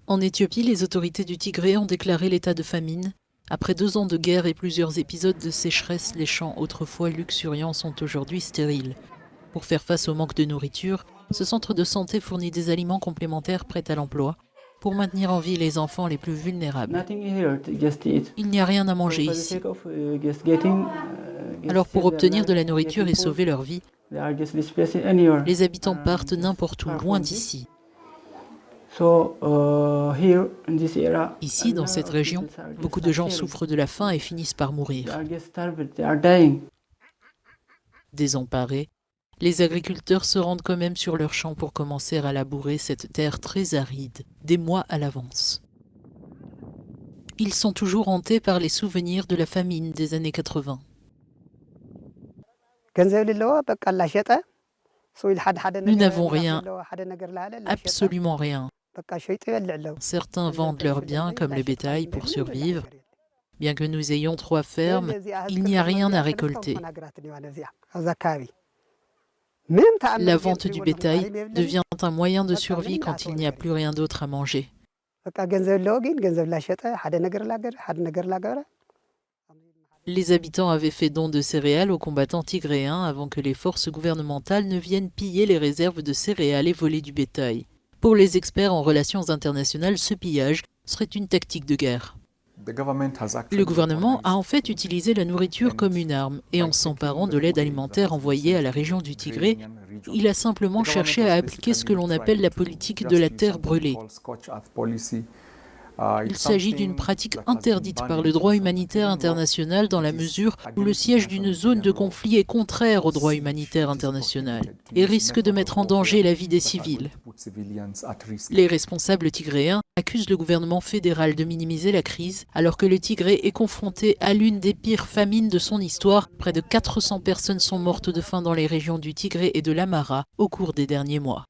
En Éthiopie, les autorités du Tigré ont déclaré l'état de famine. Après 2 ans de guerre et plusieurs épisodes de sécheresse, les champs autrefois luxuriants sont aujourd'hui stériles. Pour faire face au manque de nourriture, ce centre de santé fournit des aliments complémentaires prêts à l'emploi pour maintenir en vie les enfants les plus vulnérables. Il n'y a rien à manger ici. Alors pour obtenir de la nourriture et sauver leur vie, les habitants partent n'importe où, loin d'ici. Ici, dans cette région, beaucoup de gens souffrent de la faim et finissent par mourir. Désemparés, les agriculteurs se rendent quand même sur leurs champs pour commencer à labourer cette terre très aride, des mois à l'avance. Ils sont toujours hantés par les souvenirs de la famine des années 80. Nous n'avons rien, absolument rien. Certains vendent leurs biens comme le bétail pour survivre. Bien que nous ayons 3 fermes, il n'y a rien à récolter. La vente du bétail devient un moyen de survie quand il n'y a plus rien d'autre à manger. Les habitants avaient fait don de céréales aux combattants tigréens avant que les forces gouvernementales ne viennent piller les réserves de céréales et voler du bétail. Pour les experts en relations internationales, ce pillage serait une tactique de guerre. Le gouvernement a en fait utilisé la nourriture comme une arme et en s'emparant de l'aide alimentaire envoyée à la région du Tigré, il a simplement cherché à appliquer ce que l'on appelle la politique de la terre brûlée. Il s'agit d'une pratique interdite par le droit humanitaire international dans la mesure où le siège d'une zone de conflit est contraire au droit humanitaire international et risque de mettre en danger la vie des civils. Les responsables tigréens accusent le gouvernement fédéral de minimiser la crise alors que le Tigré est confronté à l'une des pires famines de son histoire. Près de 400 personnes sont mortes de faim dans les régions du Tigré et de l'Amhara au cours des derniers mois.